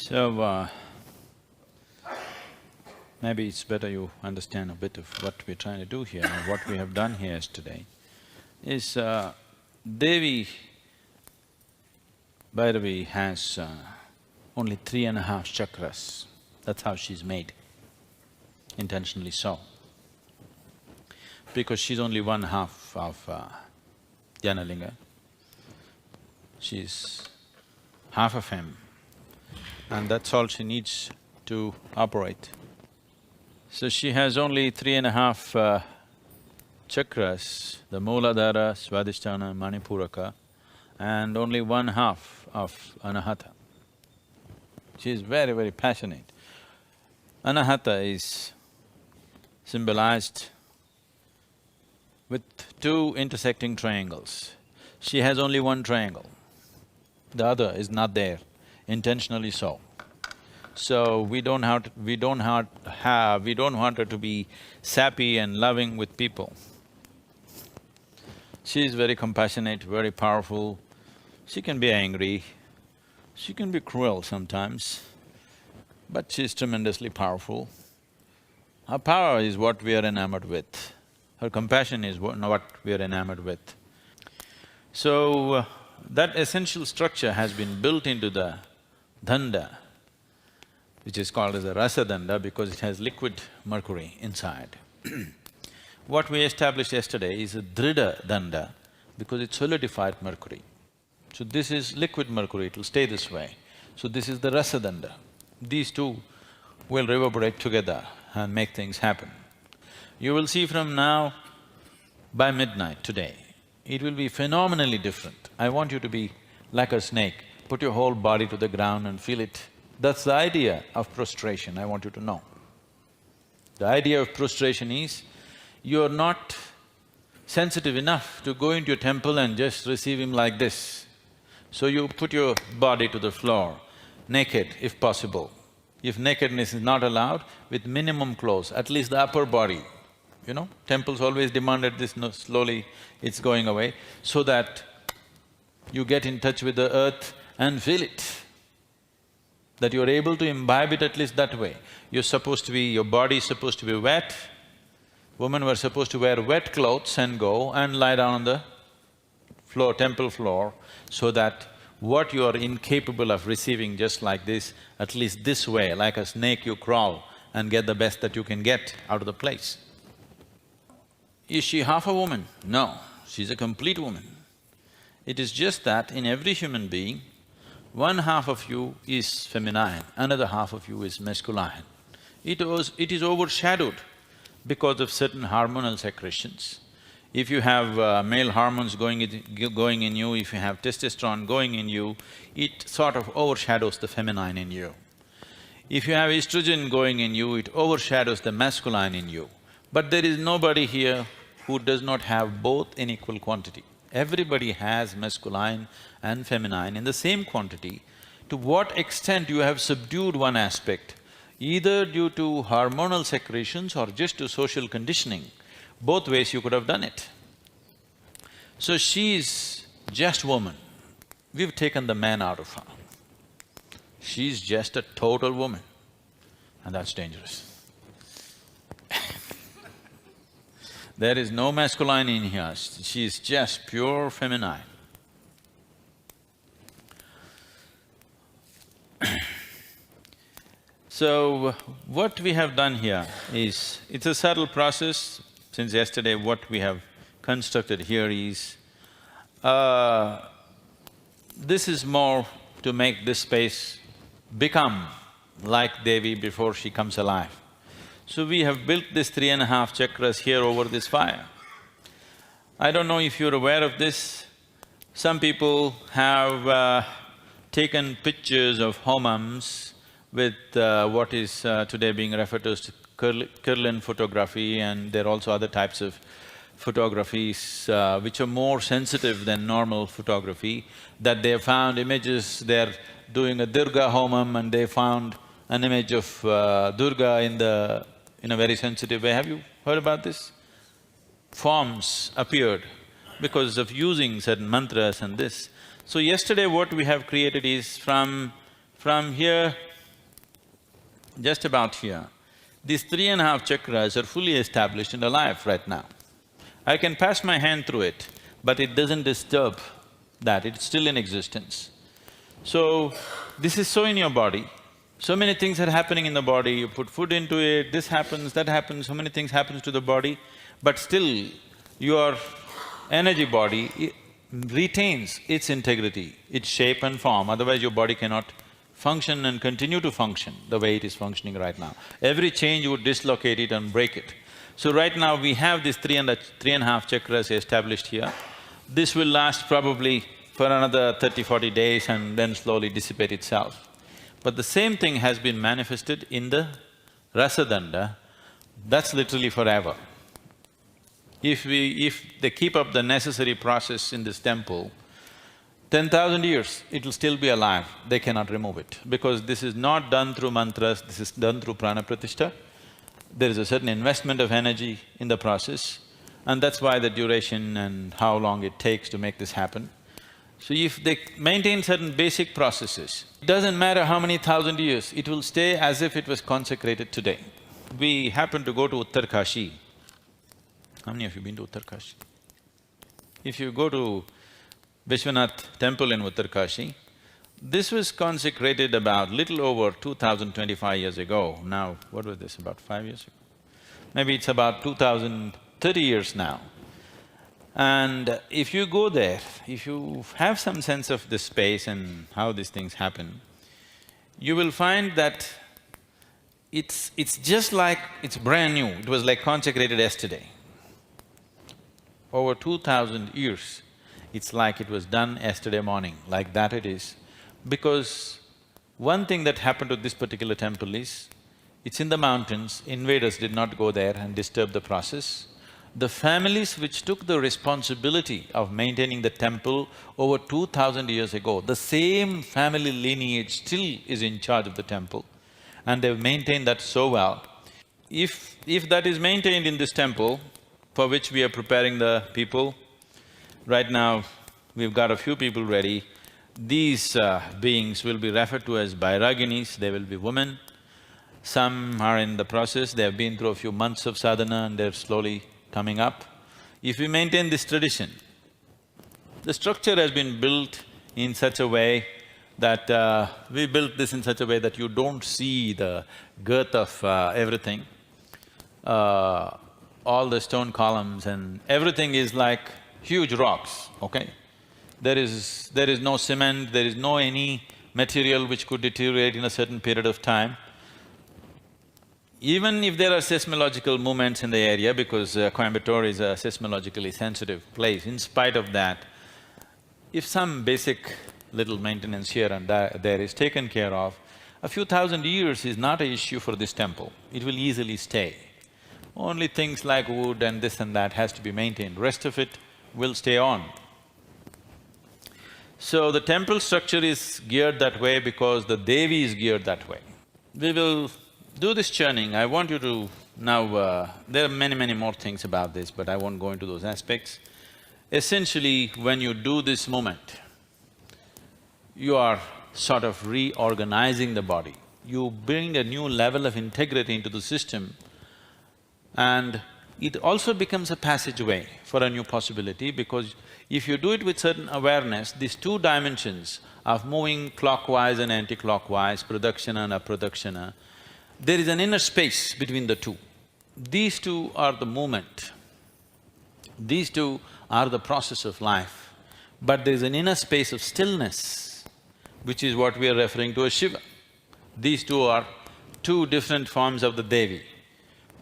So, maybe it's better you understand a bit of what we're trying to do here and what we have done here yesterday. Is Devi Bhairavi has only 3.5 chakras. That's how she's made, intentionally so. Because she's only one half of Jnanalinga. She's half of him, and that's all she needs to operate. So she has only 3.5 chakras, the Mooladhara, Swadhisthana, Manipuraka, and only one half of Anahata. She is very, very passionate. Anahata is symbolized with two intersecting triangles. She has only one triangle. The other is not there, intentionally so. So we don't want her to be sappy and loving with people. She is very compassionate, very powerful. She can be angry, she can be cruel sometimes, but she's tremendously powerful. Her power is what we are enamored with. Her compassion is what we are enamored with. So, that essential structure has been built into the danda, which is called as the rasa danda because it has liquid mercury inside. What we established yesterday is a drida danda because it's solidified mercury. So this is liquid mercury, it'll stay this way. So this is the rasa danda. These two will reverberate together and make things happen. You will see from now, by midnight today, it will be phenomenally different. I want you to be like a snake, put your whole body to the ground and feel it. That's the idea of prostration, I want you to know. The idea of prostration is, you're not sensitive enough to go into a temple and just receive him like this. So you put your body to the floor, naked if possible. If nakedness is not allowed, with minimum clothes, at least the upper body. You know, temples always demanded this, no, slowly it's going away, so that you get in touch with the earth and feel it. That you're able to imbibe it at least that way. You're supposed to be… your body is supposed to be wet. Women were supposed to wear wet clothes and go and lie down on the floor, temple floor, so that what you are incapable of receiving just like this, at least this way, like a snake you crawl and get the best that you can get out of the place. Is she half a woman? No, she's a complete woman. It is just that in every human being, one half of you is feminine, another half of you is masculine. It is overshadowed because of certain hormonal secretions. If you have male hormones going in you, if you have testosterone going in you, it sort of overshadows the feminine in you. If you have estrogen going in you, it overshadows the masculine in you. But there is nobody here who does not have both in equal quantity. Everybody has masculine and feminine in the same quantity. To what extent you have subdued one aspect, either due to hormonal secretions or just to social conditioning, both ways you could have done it. So she's just woman. We've taken the man out of her. She's just a total woman, and that's dangerous. There is no masculine in her, she's just pure feminine. So, what we have done here is, it's a subtle process. Since yesterday, what we have constructed here is, this is more to make this space become like Devi before she comes alive. So we have built this 3.5 chakras here over this fire. I don't know if you're aware of this. Some people have taken pictures of homams with what is today being referred to as Kirlian photography, and there are also other types of photographies which are more sensitive than normal photography, that they have found images, they're doing a Durga homam and they found an image of Durga in a very sensitive way. Have you heard about this? Forms appeared because of using certain mantras and this. So yesterday what we have created is from here just about here. These 3.5 chakras are fully established and alive right now. I can pass my hand through it, but it doesn't disturb that, it's still in existence. So, this is so in your body, so many things are happening in the body, you put food into it, this happens, that happens, so many things happens to the body, but still your energy body retains its integrity, its shape and form, otherwise your body cannot function and continue to function the way it is functioning right now. Every change would dislocate it and break it. So right now we have these 3.5 chakras established here. This will last probably for another 30-40 days and then slowly dissipate itself. But the same thing has been manifested in the Rasadanda, that's literally forever. If they keep up the necessary process in this temple, 10,000 years, it'll still be alive, they cannot remove it. Because this is not done through mantras, this is done through prana pratishtha. There is a certain investment of energy in the process, and that's why the duration and how long it takes to make this happen. So if they maintain certain basic processes, it doesn't matter how many thousand years, it will stay as if it was consecrated today. We happened to go to Uttarkashi. How many of you been to Uttarkashi? If you go to Vishwanath temple in Uttarkashi, this was consecrated about little over 2025 years ago. Now, what was this, about 5 years ago? Maybe it's about 2030 years now. And if you go there, if you have some sense of this space and how these things happen, you will find that it's just like it's brand new, it was like consecrated yesterday. Over 2000 years, it's like it was done yesterday morning, like that it is. Because one thing that happened to this particular temple is, it's in the mountains, invaders did not go there and disturb the process. The families which took the responsibility of maintaining the temple over 2000 years ago, the same family lineage still is in charge of the temple, and they've maintained that so well. If that is maintained in this temple, for which we are preparing the people, right now we've got a few people ready. These beings will be referred to as Bairaginis, they will be women. Some are in the process, they have been through a few months of sadhana and they're slowly coming up. If we maintain this tradition, the structure has been built in such a way that we built this in such a way that you don't see the girth of everything. All the stone columns and everything is like huge rocks, okay? There is no cement, there is no any material which could deteriorate in a certain period of time. Even if there are seismological movements in the area, because Coimbatore is a seismologically sensitive place, in spite of that, if some basic little maintenance here and there is taken care of, a few thousand years is not an issue for this temple, it will easily stay. Only things like wood and this and that has to be maintained, rest of it will stay on. So the temple structure is geared that way because the Devi is geared that way. We will do this churning. I want you to now… there are many more things about this, but I won't go into those aspects. Essentially, when you do this movement, you are sort of reorganizing the body. You bring a new level of integrity into the system, and it also becomes a passageway for a new possibility, because if you do it with certain awareness, these two dimensions of moving clockwise and anti-clockwise, pradakshina and apradakshina, there is an inner space between the two. These two are the movement, these two are the process of life, but there is an inner space of stillness, which is what we are referring to as Shiva. These two are two different forms of the Devi,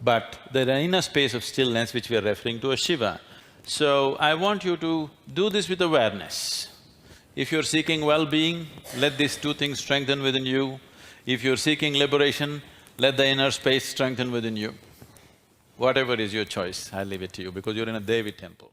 but there is an inner space of stillness which we are referring to as Shiva. So, I want you to do this with awareness. If you're seeking well-being, let these two things strengthen within you. If you're seeking liberation, let the inner space strengthen within you. Whatever is your choice, I'll leave it to you, because you're in a Devi temple.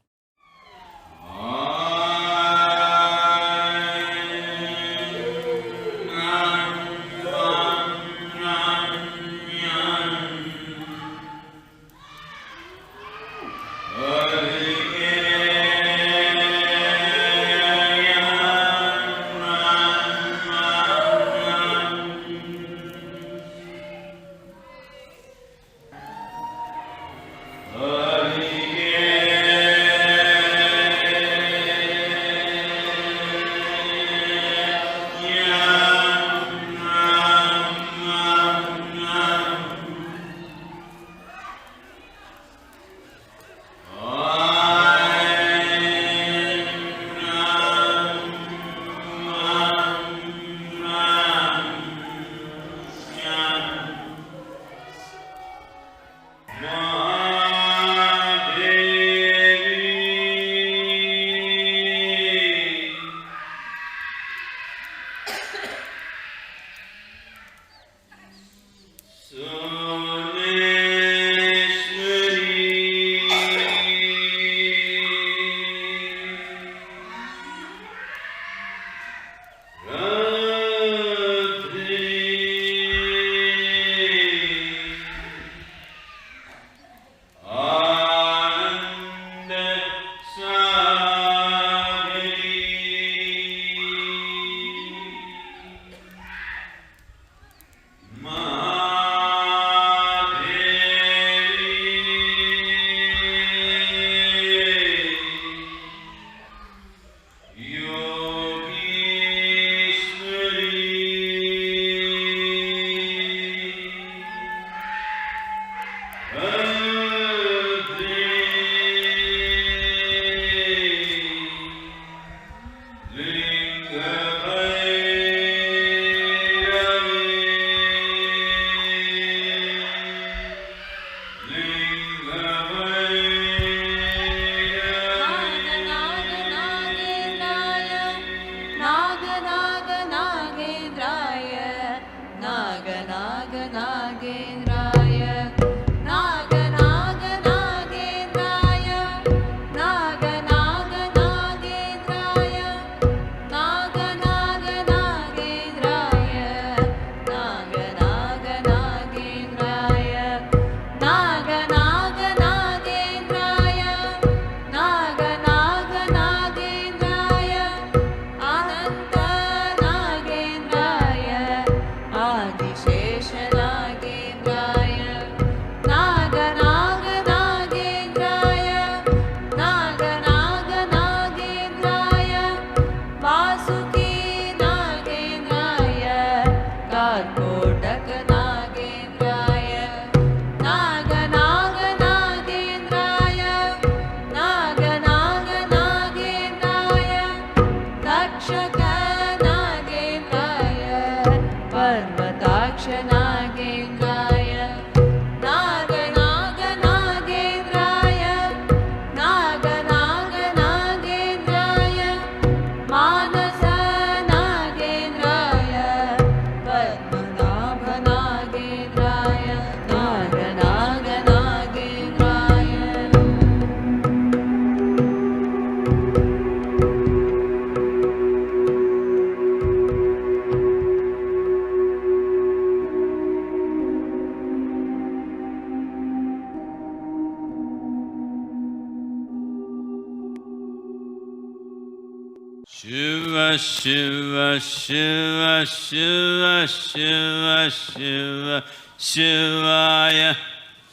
Shiva, Shiva, Shiva, Shiva, Shiva, Shiva, Shivaya.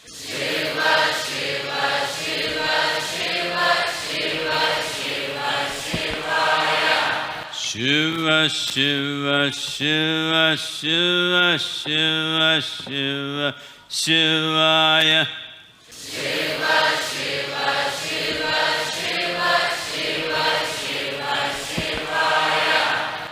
Shiva, Shiva, Shiva, Shiva, Shiva, Shiva, Shivaya. Shiva, Shiva, Shiva, Shiva, Shiva, Shiva, Shivaya. Shiva, Shiva, Shiva, Shiva, Shiva, Shiva, Shivaya.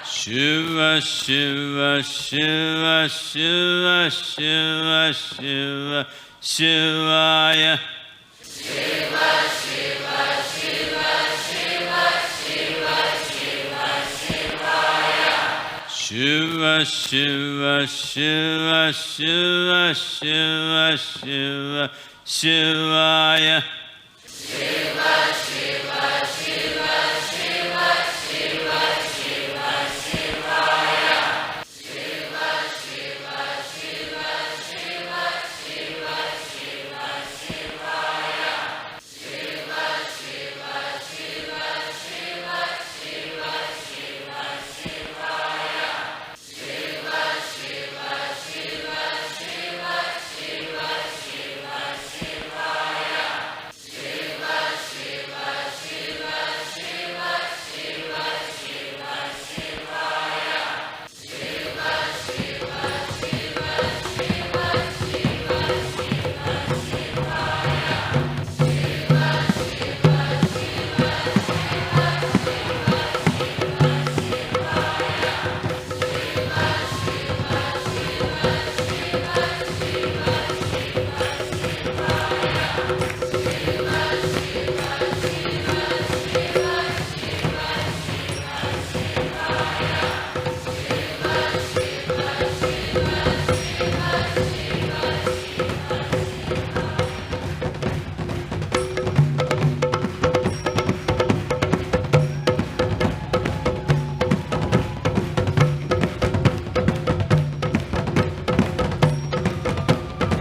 Shiva, Shiva, Shiva, Shiva, Shiva, Shiva, Shivaya. Shiva, Shiva, Shiva, Shiva, Shiva, Shiva, Shivaya. Shiva, Shiva, Shiva, Shiva, Shiva, Shiva, Shivaya. Shiva, Shiva, Shiva, Shiva, Shiva, Shiva, Shivaya. Shiva, Shiva, Shiva, Shiva, Shiva, Shiva, Shivaya. Shiva, Shiva, Shiva, Shiva, Shiva, Shiva, Shivaya. Shiva, Shiva, Shiva, Shiva, Shiva, Shiva, Shivaya. Shiva, Shiva, Shiva, Shiva, Shiva, Shiva, Shivaya. Shiva, Shiva, Shiva, Shiva, Shiva, Shiva, Shivaya. Shiva, Shiva, Shiva, Shiva, Shiva, Shiva, Shivaya.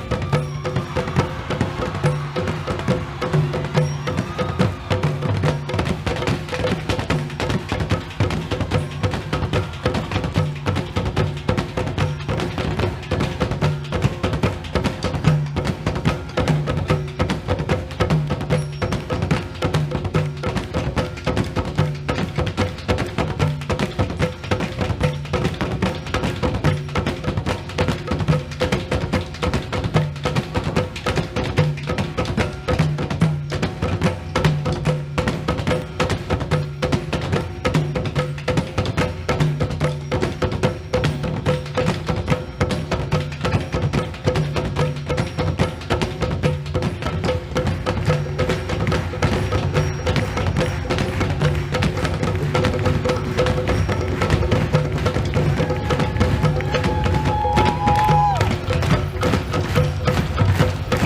Shiva, Shiva, Shiva, Shiva, Shiva, Shiva, Shivaya. Shiva, Shiva, Shiva,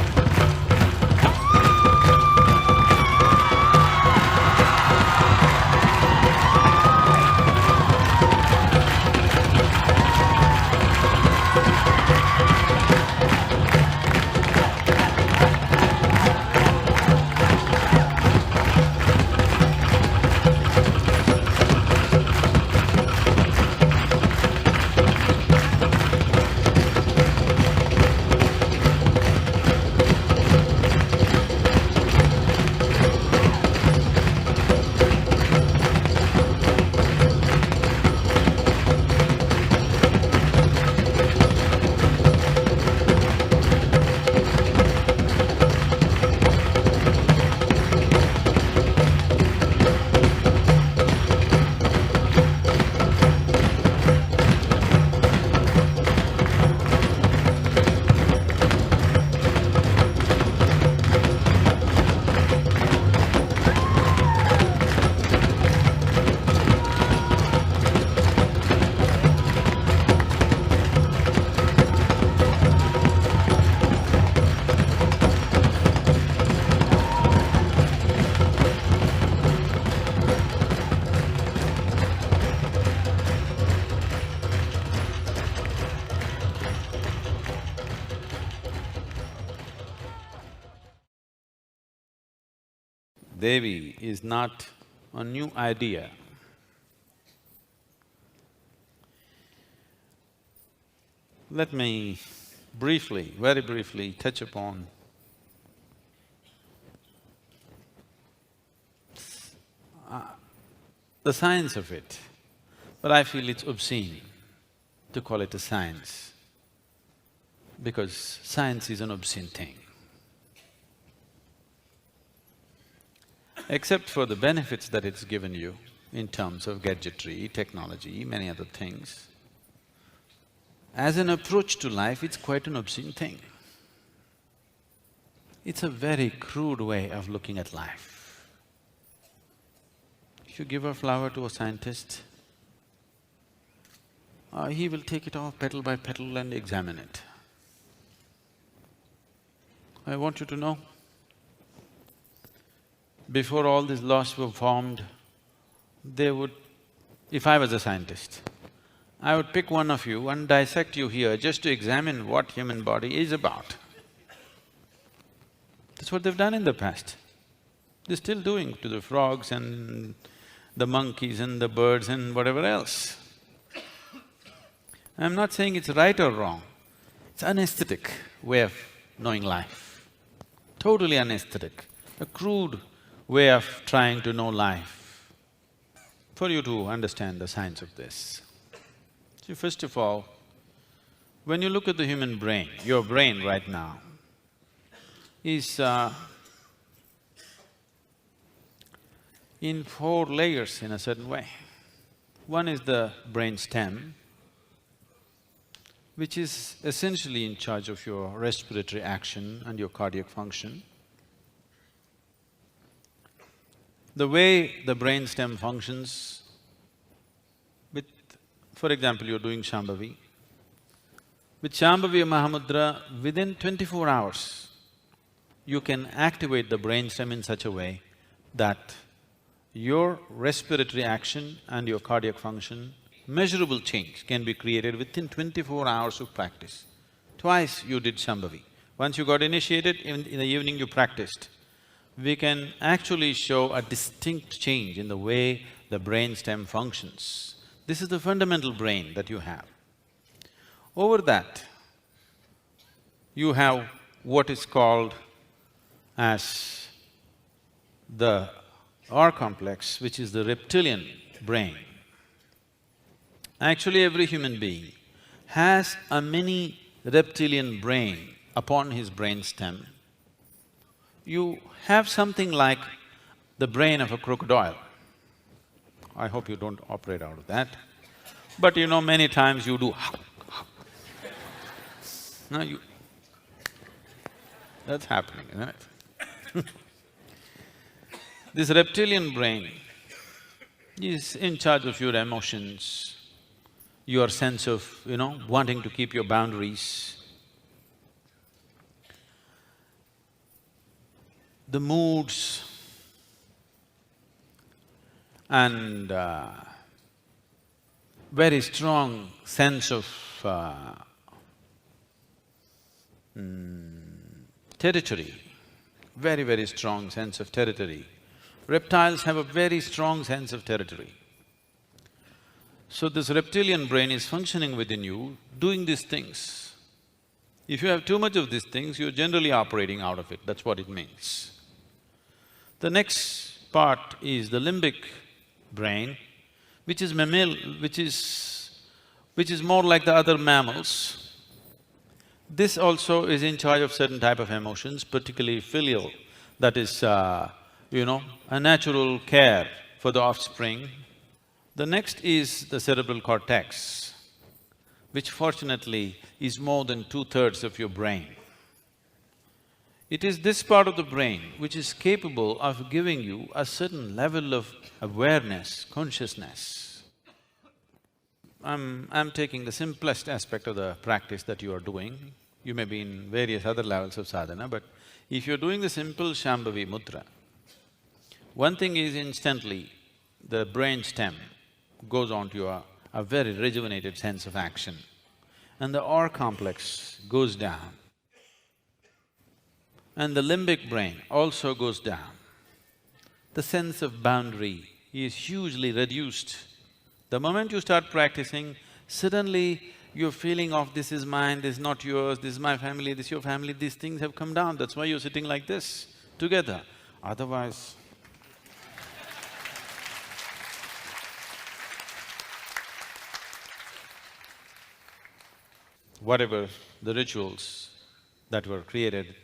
Shiva, Shiva, Shiva, Shivaya. Shiva, Shiva, Shiva, Shiva, Shiva, Devi is not a new idea. Let me briefly, very briefly touch upon the science of it, but I feel it's obscene to call it a science, because science is an obscene thing. Except for the benefits that it's given you in terms of gadgetry, technology, many other things, as an approach to life, it's quite an obscene thing. It's a very crude way of looking at life. If you give a flower to a scientist, he will take it off petal by petal and examine it. I want you to know, before all these laws were formed, they would… if I was a scientist, I would pick one of you and dissect you here just to examine what human body is about. That's what they've done in the past. They're still doing to the frogs and the monkeys and the birds and whatever else. I'm not saying it's right or wrong, it's an aesthetic way of knowing life, totally unaesthetic, a crude way of trying to know life. For you to understand the science of this, see, first of all, when you look at the human brain, your brain right now is in 4 layers in a certain way. One is the brain stem, which is essentially in charge of your respiratory action and your cardiac function. The way the brain stem functions with… for example, you're doing Shambhavi. With Shambhavi Mahamudra, within 24 hours, you can activate the brain stem in such a way that your respiratory action and your cardiac function, measurable change can be created within 24 hours of practice. Twice you did Shambhavi. Once you got initiated, in the evening you practiced. We can actually show a distinct change in the way the brain stem functions. This is the fundamental brain that you have. Over that, you have what is called as the R complex, which is the reptilian brain. Actually, every human being has a mini reptilian brain upon his brain stem. You have something like the brain of a crocodile. I hope you don't operate out of that. But you know, many times you do no, you… that's happening, isn't it? This reptilian brain is in charge of your emotions, your sense of, wanting to keep your boundaries, the moods, and very strong sense of territory, very, very strong sense of territory. Reptiles have a very strong sense of territory. So this reptilian brain is functioning within you, doing these things. If you have too much of these things, you're generally operating out of it, that's what it means. The next part is the limbic brain, which is more like the other mammals. This also is in charge of certain type of emotions, particularly filial, that is, a natural care for the offspring. The next is the cerebral cortex, which fortunately is more than 2/3 of your brain. It is this part of the brain which is capable of giving you a certain level of awareness, consciousness. I'm taking the simplest aspect of the practice that you are doing. You may be in various other levels of sadhana, but if you're doing the simple Shambhavi mudra, one thing is instantly the brain stem goes on to a very rejuvenated sense of action, and the R complex goes down, and the limbic brain also goes down. The sense of boundary is hugely reduced. The moment you start practicing, suddenly your feeling of this is mine, this is not yours, this is my family, this is your family, these things have come down, that's why you're sitting like this, together. Otherwise, whatever the rituals that were created,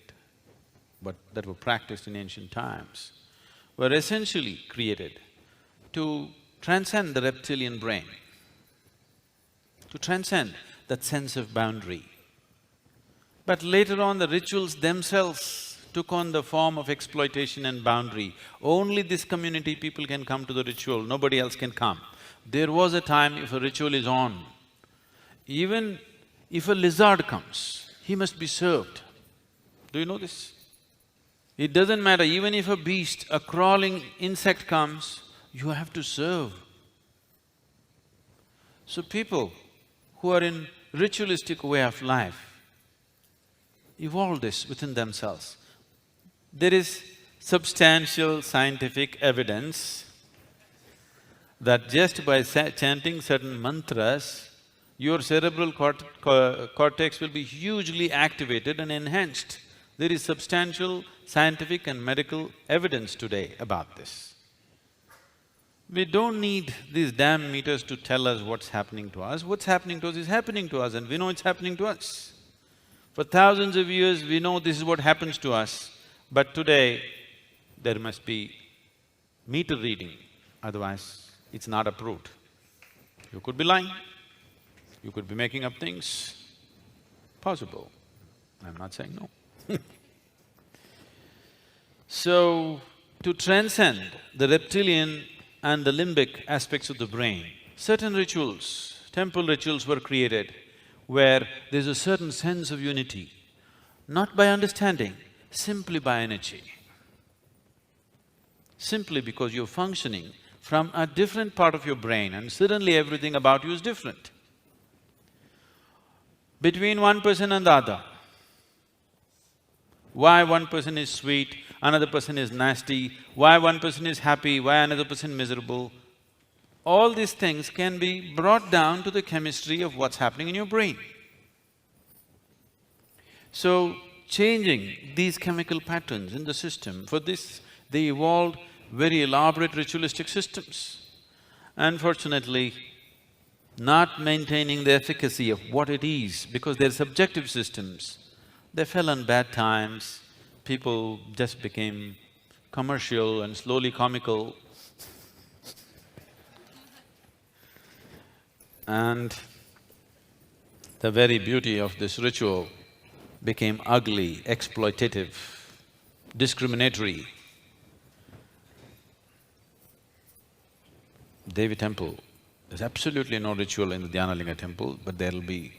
but that were practiced in ancient times, were essentially created to transcend the reptilian brain, to transcend that sense of boundary. But later on, the rituals themselves took on the form of exploitation and boundary. Only this community people can come to the ritual, nobody else can come. There was a time if a ritual is on, even if a lizard comes, he must be served. Do you know this? It doesn't matter, even if a beast, a crawling insect comes, you have to serve. So people who are in ritualistic way of life evolved this within themselves. There is substantial scientific evidence that just by chanting certain mantras, your cerebral cortex will be hugely activated and enhanced. There is substantial scientific and medical evidence today about this. We don't need these damn meters to tell us what's happening to us. What's happening to us is happening to us and we know it's happening to us. For thousands of years, we know this is what happens to us, but today, there must be meter reading, otherwise it's not approved. You could be lying, you could be making up things, possible. I'm not saying no. So, to transcend the reptilian and the limbic aspects of the brain, certain rituals, temple rituals were created where there's a certain sense of unity, not by understanding, simply by energy. Simply because you're functioning from a different part of your brain and suddenly everything about you is different. Between one person and the other, why one person is sweet, another person is nasty, why one person is happy, why another person miserable, all these things can be brought down to the chemistry of what's happening in your brain. So, changing these chemical patterns in the system, for this they evolved very elaborate ritualistic systems. Unfortunately, not maintaining the efficacy of what it is, because they're subjective systems, they fell on bad times, people just became commercial and slowly comical. And the very beauty of this ritual became ugly, exploitative, discriminatory. Devi temple, there's absolutely no ritual in the Dhyanalinga temple, but there'll be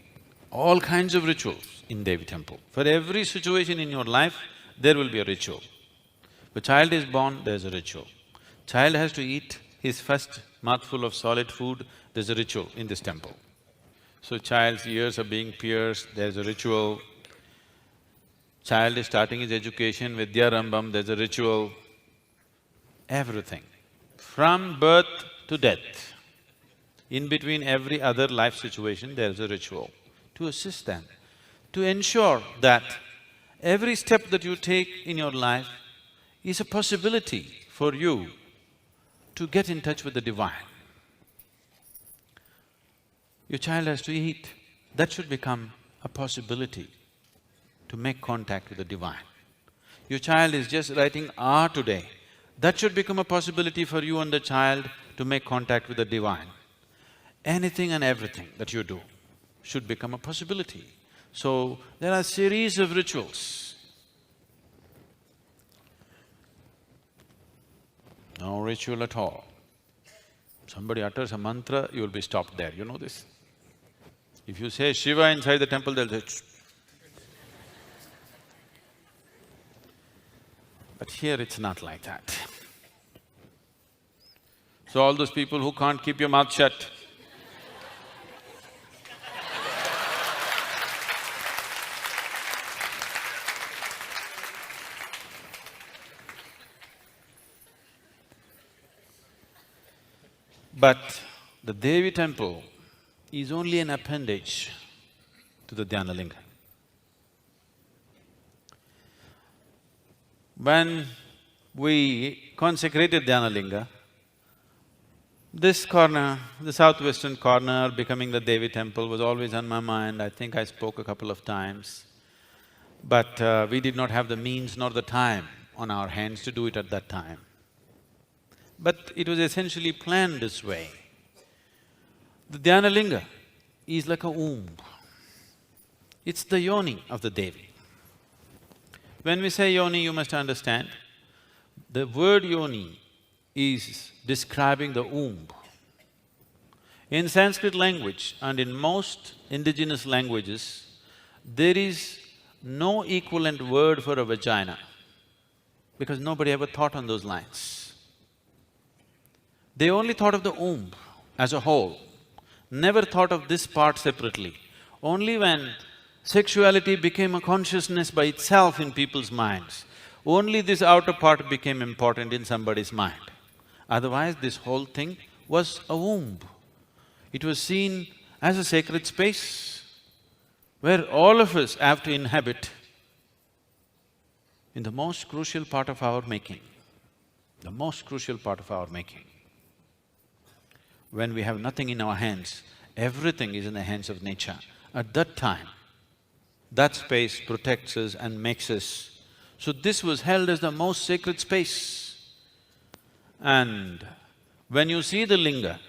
all kinds of rituals in Devi temple. For every situation in your life, there will be a ritual. If a child is born, there's a ritual. Child has to eat his first mouthful of solid food, there's a ritual in this temple. So child's ears are being pierced, there's a ritual. Child is starting his education, Vidya Rambam, there's a ritual. Everything, from birth to death, in between every other life situation, there's a ritual to assist them, to ensure that every step that you take in your life is a possibility for you to get in touch with the divine. Your child has to eat, that should become a possibility to make contact with the divine. Your child is just writing R today, that should become a possibility for you and the child to make contact with the divine. Anything and everything that you do should become a possibility. So, there are a series of rituals. No ritual at all. Somebody utters a mantra, you will be stopped there, you know this? If you say Shiva inside the temple, they'll say, shh. But here it's not like that. So all those people who can't keep your mouth shut, but the Devi temple is only an appendage to the Dhyana Linga. When we consecrated Dhyana Linga, this corner, the southwestern corner becoming the Devi temple was always on my mind. I think I spoke a couple of times. But we did not have the means nor the time on our hands to do it at that time. But it was essentially planned this way. The Dhyana Linga is like a womb. It's the yoni of the Devi. When we say yoni, you must understand, the word yoni is describing the womb. In Sanskrit language and in most indigenous languages, there is no equivalent word for a vagina because nobody ever thought on those lines. They only thought of the womb as a whole, never thought of this part separately. Only when sexuality became a consciousness by itself in people's minds, only this outer part became important in somebody's mind. Otherwise, this whole thing was a womb. It was seen as a sacred space where all of us have to inhabit in the most crucial part of our making, the most crucial part of our making. When we have nothing in our hands, everything is in the hands of nature. At that time, that space protects us and makes us. So this was held as the most sacred space. And when you see the linga,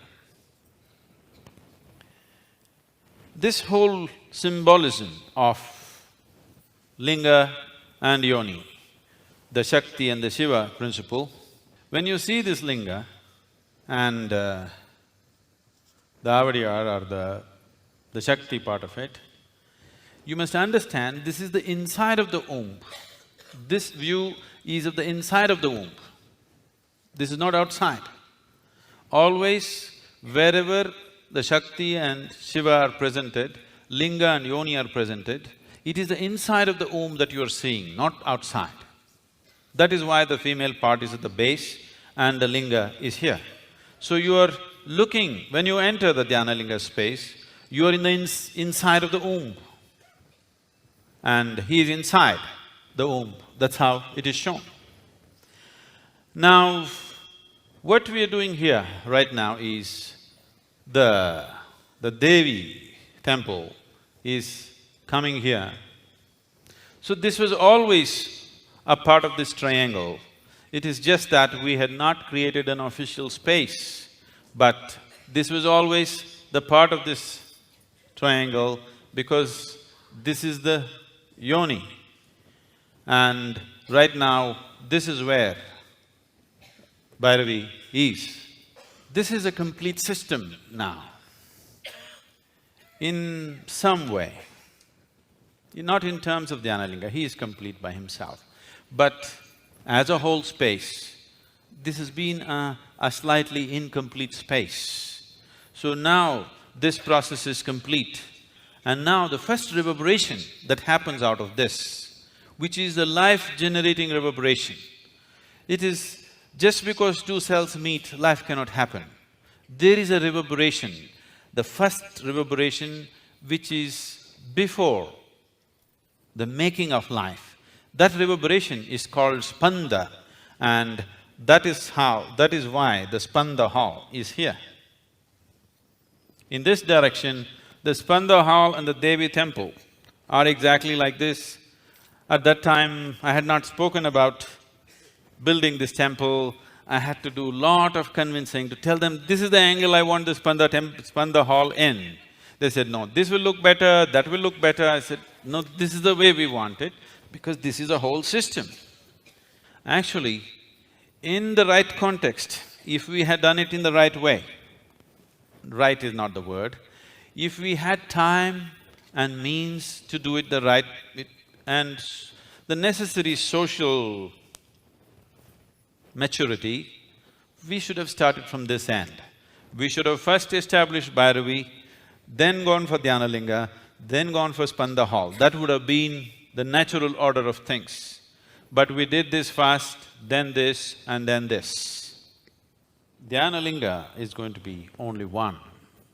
this whole symbolism of linga and yoni, the Shakti and the Shiva principle, when you see this linga and the avadiyar or the Shakti part of it, you must understand this is the inside of the womb. This view is of the inside of the womb. This is not outside. Always, wherever the Shakti and Shiva are presented, Linga and Yoni are presented, it is the inside of the womb that you are seeing, not outside. That is why the female part is at the base and the Linga is here. So you are looking, when you enter the Dhyana Linga space, you are in the inside of the womb. And he is inside the womb, that's how it is shown. Now, what we are doing here right now is the Devi temple is coming here. So this was always a part of this triangle. It is just that we had not created an official space, but this was always the part of this triangle because this is the yoni. And right now, this is where Bhairavi is. This is a complete system now. In some way, not in terms of Dhyana Linga, he is complete by himself. But as a whole space, this has been a slightly incomplete space. So now, this process is complete. And now the first reverberation that happens out of this, which is the life-generating reverberation, it is just because two cells meet, life cannot happen. There is a reverberation, the first reverberation which is before the making of life. That reverberation is called spanda, and that is why the spanda hall is here. In this direction, the spanda hall and the Devi temple are exactly like this. At that time, I had not spoken about building this temple. I had to do lot of convincing to tell them, this is the angle I want the spanda hall in. They said, no, this will look better, that will look better. I said, no, this is the way we want it, because this is a whole system. Actually, in the right context, if we had done it in the right way, right is not the word, if we had time and means to do it the right… and the necessary social maturity, we should have started from this end. We should have first established Bhairavi, then gone for Dhyana Linga, then gone for Spanda Hall. That would have been the natural order of things. But we did this first, then this and then this. Dhyana Linga is going to be only one.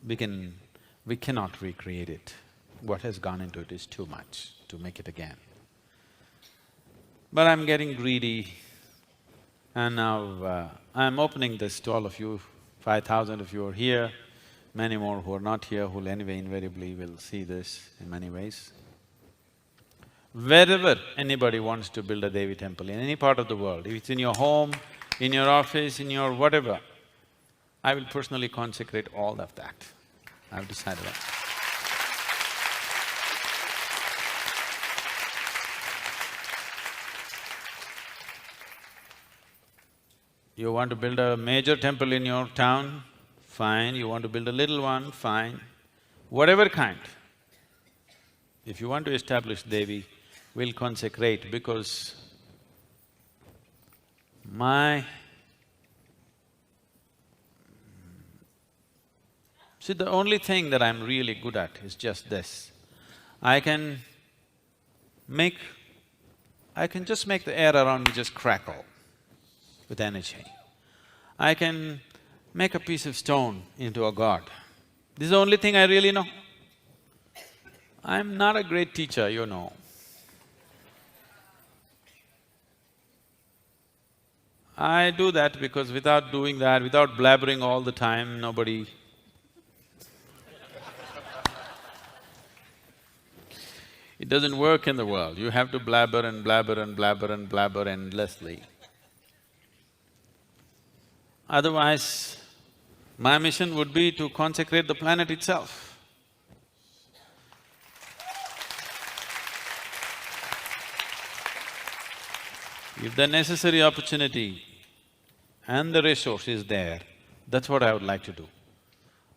We cannot recreate it. what has gone into it is too much to make it again. But I'm getting greedy and now I'm opening this to all of you. 5,000 of you are here, many more who are not here who'll anyway invariably will see this in many ways. Wherever anybody wants to build a Devi temple in any part of the world, if it's in your home, in your office, in your whatever, I will personally consecrate all of that. I've decided that. You want to build a major temple in your town? Fine. You want to build a little one? Fine. Whatever kind. If you want to establish Devi, we'll consecrate because see, the only thing that I'm really good at is just this. I can just make the air around me just crackle with energy. I can make a piece of stone into a god. This is the only thing I really know. I'm not a great teacher, you know. I do that because without doing that, without blabbering all the time, nobody… It doesn't work in the world. You have to blabber and blabber and blabber and blabber endlessly. Otherwise, my mission would be to consecrate the planet itself. If the necessary opportunity and the resource is there, that's what I would like to do.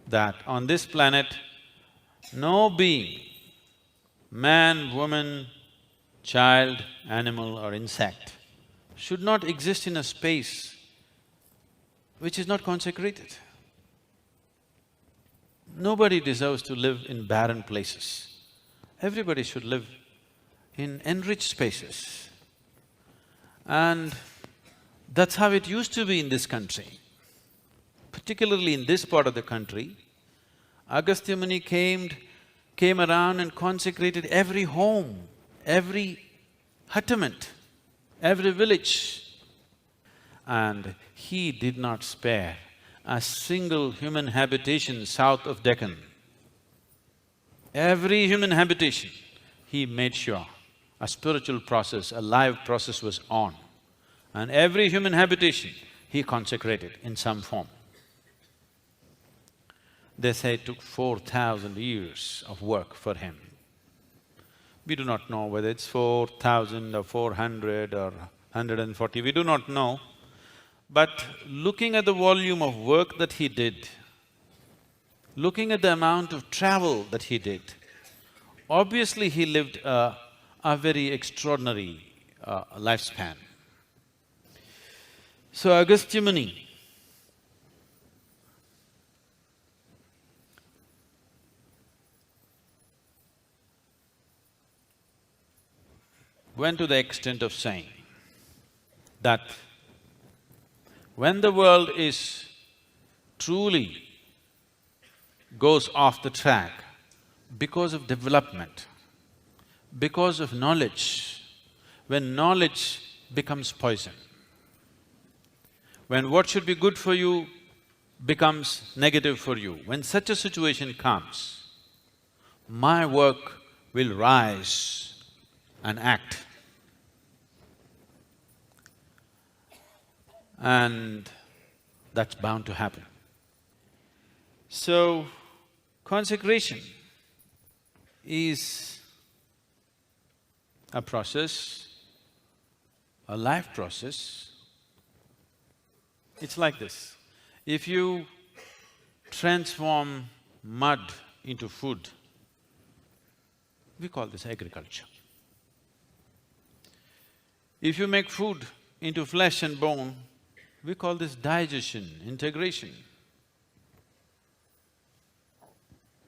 That on this planet, no being, man, woman, child, animal or insect, should not exist in a space which is not consecrated. Nobody deserves to live in barren places. Everybody should live in enriched spaces. And that's how it used to be in this country. Particularly in this part of the country, Agastya Muni came around and consecrated every home, every huttement, every village. And he did not spare a single human habitation south of Deccan. Every human habitation, he made sure a spiritual process, a live process was on. And every human habitation, he consecrated in some form. They say it took 4,000 years of work for him. We do not know whether it's 4,000 or 400 or 140, we do not know. But looking at the volume of work that he did, looking at the amount of travel that he did, obviously he lived a very extraordinary lifespan. So Agastya Muni went to the extent of saying that when the world is truly goes off the track because of development, because of knowledge, when knowledge becomes poison, when what should be good for you becomes negative for you, when such a situation comes, my work will rise and act. And that's bound to happen. So, consecration is a process, a life process. It's like this. If you transform mud into food, we call this agriculture. If you make food into flesh and bone, we call this digestion, integration.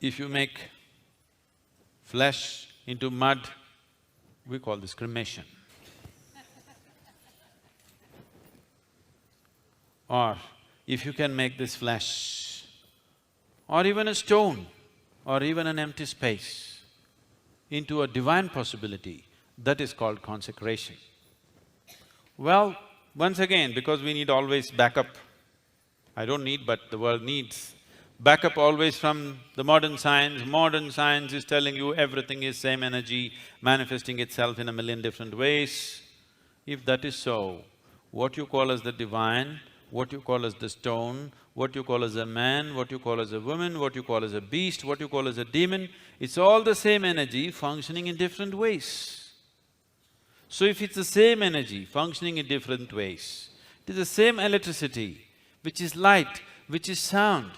If you make flesh into mud, we call this cremation. Or if you can make this flesh, or even a stone, or even an empty space, into a divine possibility, that is called consecration. Well, once again, because we need always backup, I don't need but the world needs, backup always from the modern science. Modern science is telling you everything is same energy manifesting itself in a million different ways. If that is so, what you call as the divine, what you call as the stone, what you call as a man, what you call as a woman, what you call as a beast, what you call as a demon, it's all the same energy functioning in different ways. So if it's the same energy functioning in different ways, it is the same electricity, which is light, which is sound,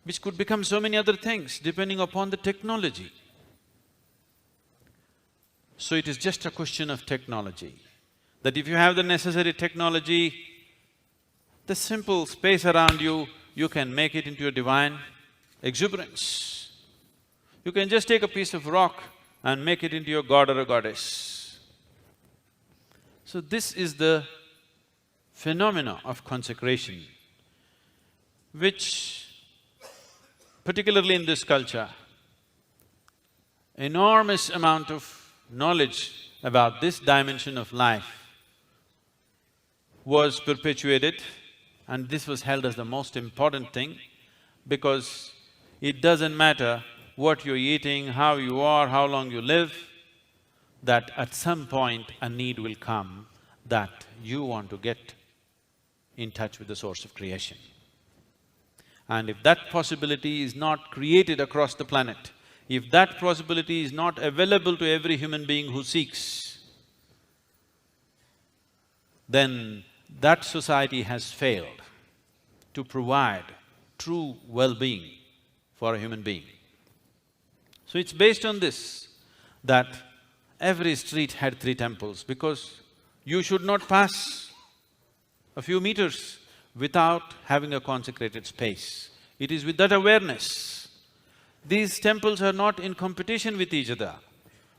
which could become so many other things depending upon the technology. So it is just a question of technology, that if you have the necessary technology, the simple space around you, you can make it into a divine exuberance. You can just take a piece of rock and make it into your god or a goddess. So this is the phenomena of consecration, which particularly in this culture, enormous amount of knowledge about this dimension of life was perpetuated, and this was held as the most important thing, because it doesn't matter what you're eating, how you are, how long you live, that at some point a need will come that you want to get in touch with the source of creation. And if that possibility is not created across the planet, if that possibility is not available to every human being who seeks, then that society has failed to provide true well-being for a human being. So it's based on this that every street had 3 temples, because you should not pass a few meters without having a consecrated space. It is with that awareness. These temples are not in competition with each other.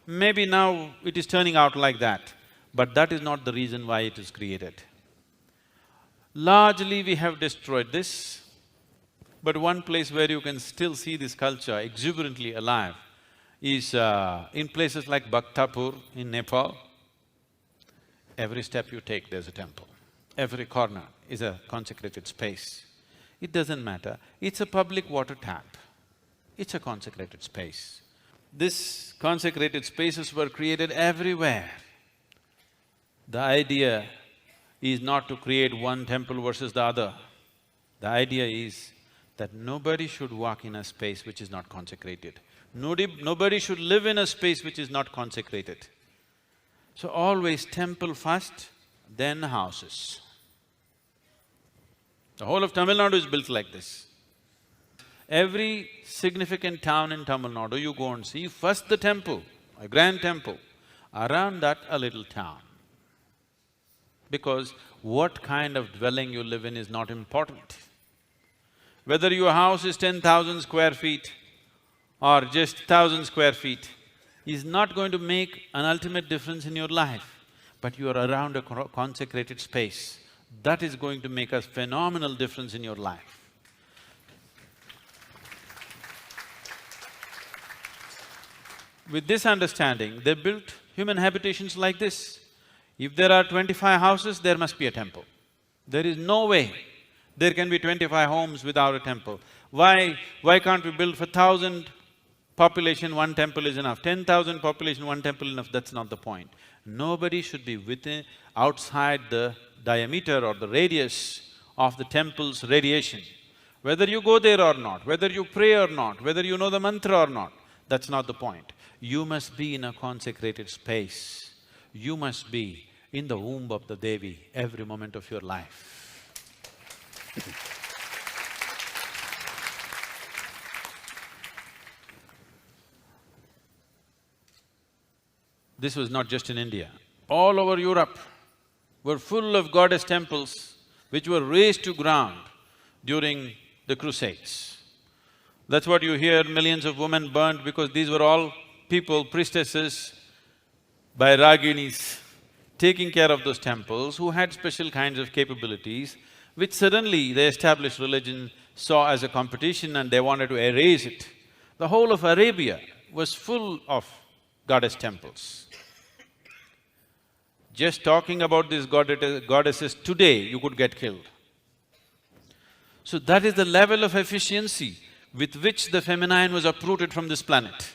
Maybe now it is turning out like that, but that is not the reason why it is created. Largely we have destroyed this, but one place where you can still see this culture exuberantly alive is in places like Bhaktapur in Nepal. Every step you take, there's a temple. Every corner is a consecrated space. It doesn't matter, it's a public water tap, it's a consecrated space. These consecrated spaces were created everywhere. The idea is not to create one temple versus the other. The idea is that nobody should walk in a space which is not consecrated. Nobody should live in a space which is not consecrated. So always temple first, then houses. The whole of Tamil Nadu is built like this. Every significant town in Tamil Nadu, you go and see, first the temple, a grand temple, around that a little town. Because what kind of dwelling you live in is not important. Whether your house is 10,000 square feet or just 1,000 square feet is not going to make an ultimate difference in your life, but you are around a consecrated space. That is going to make a phenomenal difference in your life. With this understanding, they built human habitations like this. If there are 25 houses, there must be a temple. There is no way there can be 25 homes without a temple. Why can't we build for 1,000 population, one temple is enough? 10,000 population, one temple enough? That's not the point. Nobody should be within… outside the diameter or the radius of the temple's radiation. Whether you go there or not, whether you pray or not, whether you know the mantra or not, that's not the point. You must be in a consecrated space. You must be in the womb of the Devi every moment of your life. This was not just in India. All over Europe were full of goddess temples which were razed to ground during the Crusades. That's what you hear, millions of women burnt, because these were all people, priestesses, Bairaginis, taking care of those temples, who had special kinds of capabilities, which suddenly the established religion saw as a competition and they wanted to erase it. The whole of Arabia was full of goddess temples. Just talking about these goddesses today, you could get killed. So that is the level of efficiency with which the feminine was uprooted from this planet.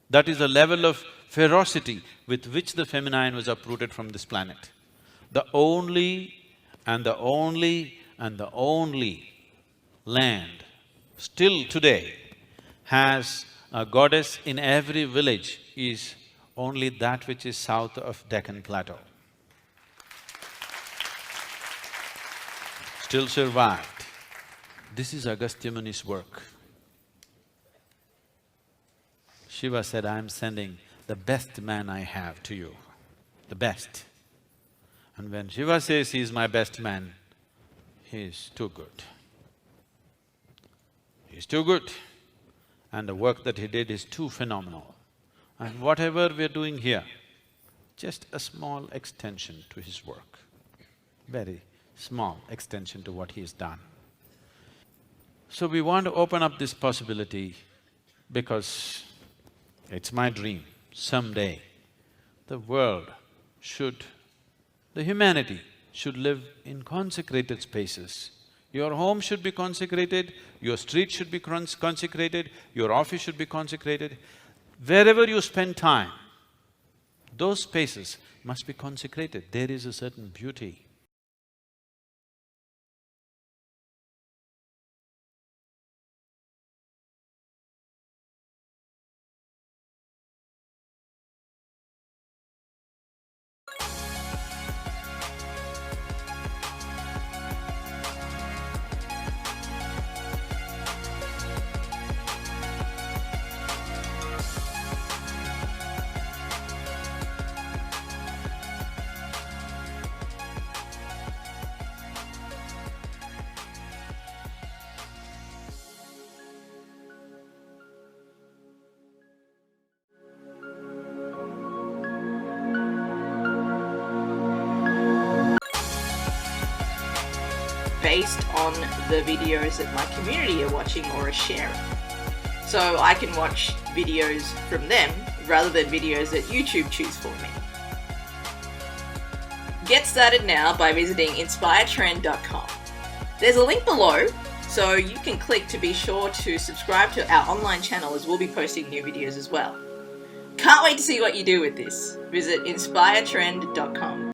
That is the level of ferocity with which the feminine was uprooted from this planet. The only and the only and the only land still today has a goddess in every village is only that which is south of Deccan Plateau. Still survived. This is Agastya Muni's work. Shiva said, I am sending the best man I have to you, the best. And when Shiva says he is my best man, he is too good. He is too good. And the work that he did is too phenomenal. And whatever we're doing here, just a small extension to his work, very small extension to what he has done. So we want to open up this possibility because it's my dream, someday the world should, the humanity should live in consecrated spaces. Your home should be consecrated, your street should be consecrated, your office should be consecrated. Wherever you spend time, those spaces must be consecrated. There is a certain beauty. Based on the videos that my community are watching or are sharing. So I can watch videos from them rather than videos that YouTube choose for me. Get started now by visiting inspiretrend.com. There's a link below, so you can click to be sure to subscribe to our online channel as we'll be posting new videos as well. Can't wait to see what you do with this. Visit inspiretrend.com.